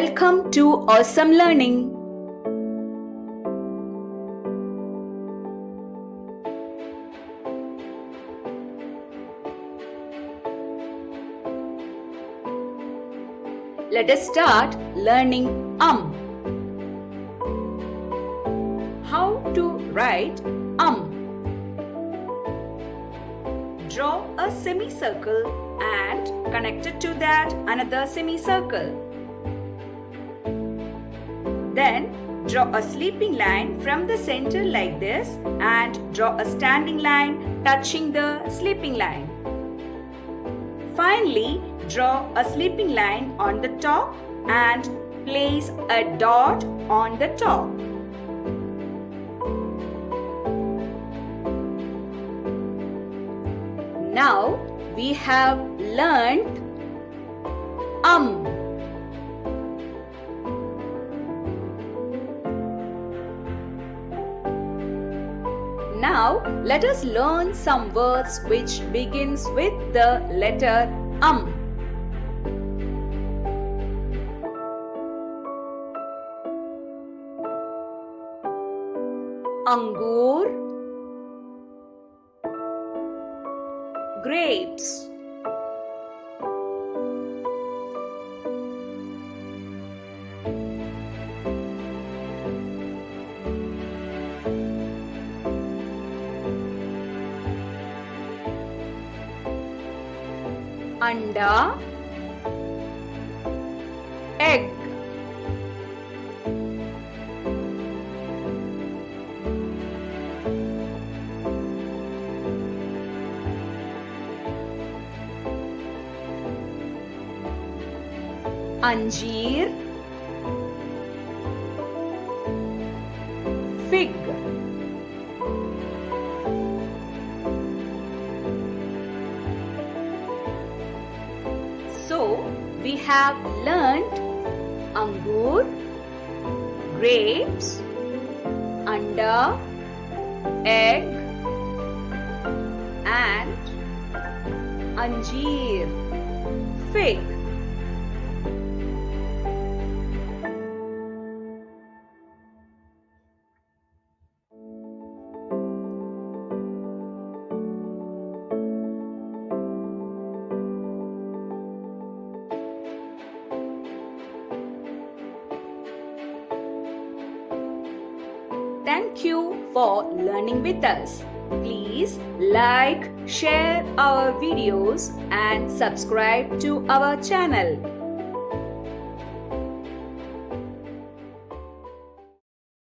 Welcome to Awesome Learning. Let us start learning How to write Draw a semicircle and connected to that another semicircle. Then draw a sleeping line from the center like this and draw a standing line touching the sleeping line. Finally, draw a sleeping line on the top and place a dot on the top. Now we have learned Now let us learn some words which begins with the letter Angur, grapes, anda, egg, अंजीर, fig, so we have learnt angur, grapes, anda, egg and anjeer, fig. Thank you for learning with us. Please like, share our videos and subscribe to our channel.